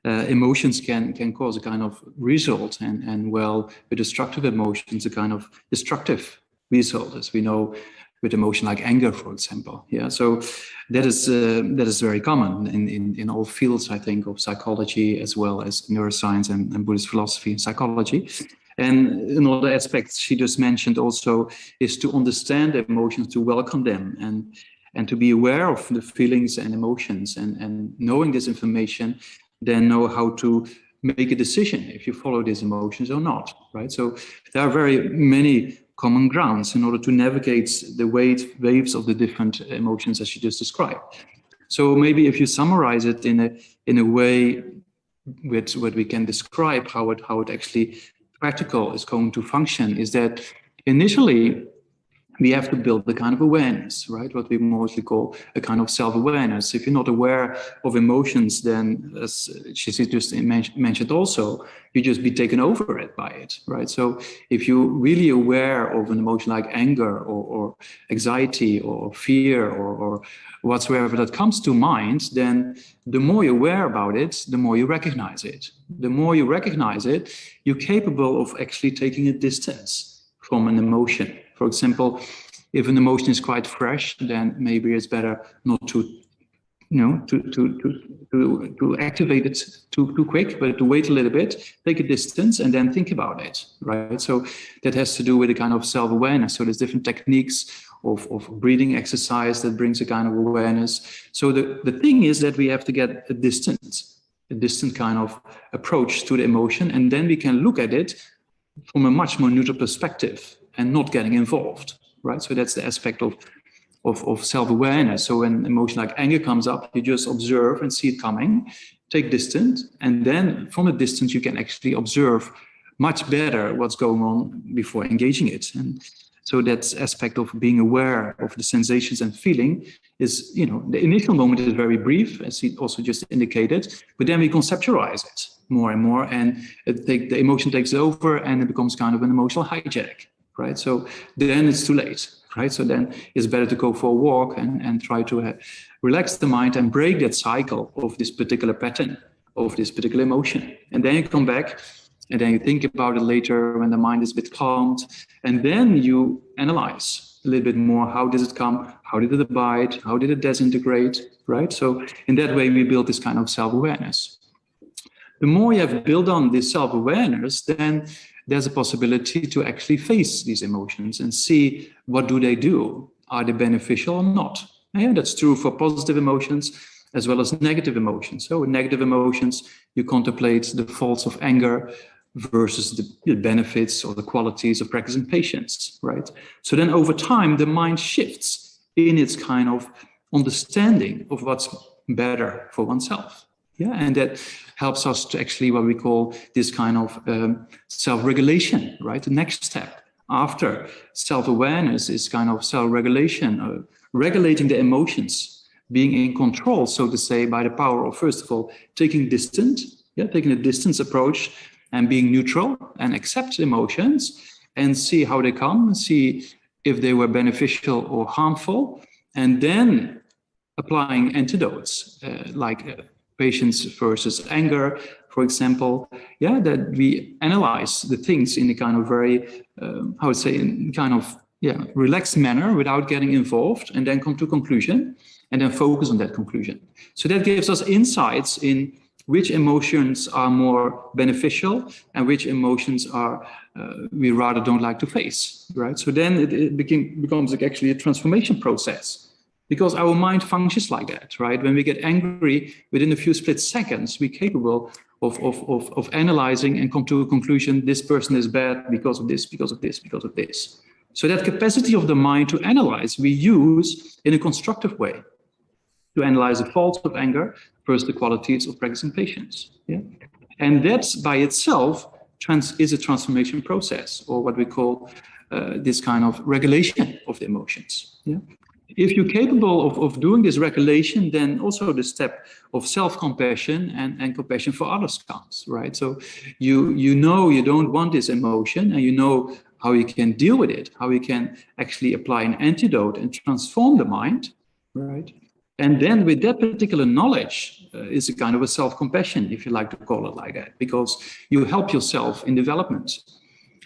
emotions can cause a kind of result, and well, with destructive emotions, a kind of destructive result, as we know with emotion like anger, for example. Yeah, so that is very common in all fields, I think, of psychology as well as neuroscience and Buddhist philosophy and psychology. And another aspect she just mentioned also is to understand emotions, to welcome them, and to be aware of the feelings and emotions, and knowing this information, then know how to make a decision if you follow these emotions or not, right? So there are very many common grounds in order to navigate the waves of the different emotions as you just described. So maybe if you summarize it in a way with what we can describe how it actually practical is going to function, is that initially we have to build the kind of awareness, right? What we mostly call a kind of self-awareness. If you're not aware of emotions, then as Ceci just mentioned also, you just be taken over it by it, right? So if you're really aware of an emotion like anger or anxiety or fear or whatsoever that comes to mind, then the more you're aware about it, the more you recognize it. The more you recognize it, you're capable of actually taking a distance from an emotion. For example, if an emotion is quite fresh, then maybe it's better not to activate it too quick, but to wait a little bit, take a distance, and then think about it, right? So that has to do with a kind of self-awareness. So there's different techniques of breathing exercise that brings a kind of awareness. So the thing is that we have to get a distant kind of approach to the emotion, and then we can look at it from a much more neutral perspective and not getting involved, right? So that's the aspect of self-awareness. So when emotion like anger comes up, you just observe and see it coming, take distance, and then from a distance you can actually observe much better what's going on before engaging it. And so that aspect of being aware of the sensations and feeling is, the initial moment is very brief, as he also just indicated, but then we conceptualize it more and more, and the emotion takes over, and it becomes kind of an emotional hijack, right? So then it's too late, right? So then it's better to go for a walk and try to relax the mind and break that cycle of this particular pattern, of this particular emotion. And then you come back, and then you think about it later when the mind is a bit calmed, and then you analyze a little bit more. How did it come? How did it abide? How did it disintegrate, right? So in that way, we build this kind of self-awareness. The more you have built on this self-awareness, then there's a possibility to actually face these emotions and see what do they do. Are they beneficial or not? And that's true for positive emotions as well as negative emotions. So with negative emotions, you contemplate the faults of anger versus the benefits or the qualities of practicing patience, right? So then over time, the mind shifts in its kind of understanding of what's better for oneself. Yeah, and that helps us to actually what we call this kind of self-regulation, right? The next step after self-awareness is kind of self-regulation, regulating the emotions, being in control, so to say, by the power of, first of all, taking a distance approach and being neutral and accept emotions and see how they come, and see if they were beneficial or harmful, and then applying antidotes like patience versus anger, for example. Yeah, that we analyze the things in a kind of very, relaxed manner without getting involved, and then come to a conclusion and then focus on that conclusion. So that gives us insights in which emotions are more beneficial and which emotions are we rather don't like to face, right? So then it becomes like actually a transformation process. Because our mind functions like that, right? When we get angry, within a few split seconds, we're capable of analyzing and come to a conclusion, this person is bad because of this, because of this, because of this. So that capacity of the mind to analyze, we use in a constructive way to analyze the faults of anger versus the qualities of practicing patience. Yeah? And that's by itself is a transformation process, or what we call this kind of regulation of the emotions. Yeah? If you're capable of doing this regulation, then also the step of self-compassion and compassion for others comes, right? So you know you don't want this emotion, and you know how you can deal with it, how you can actually apply an antidote and transform the mind, right? And then with that particular knowledge is a kind of a self-compassion, if you like to call it like that, because you help yourself in development.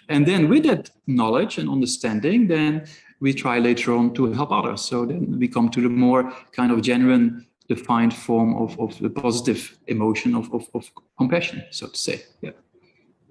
And then with that knowledge and understanding, then we try later on to help others. So then we come to the more kind of genuine, defined form of the positive emotion of compassion, so to say. Yeah.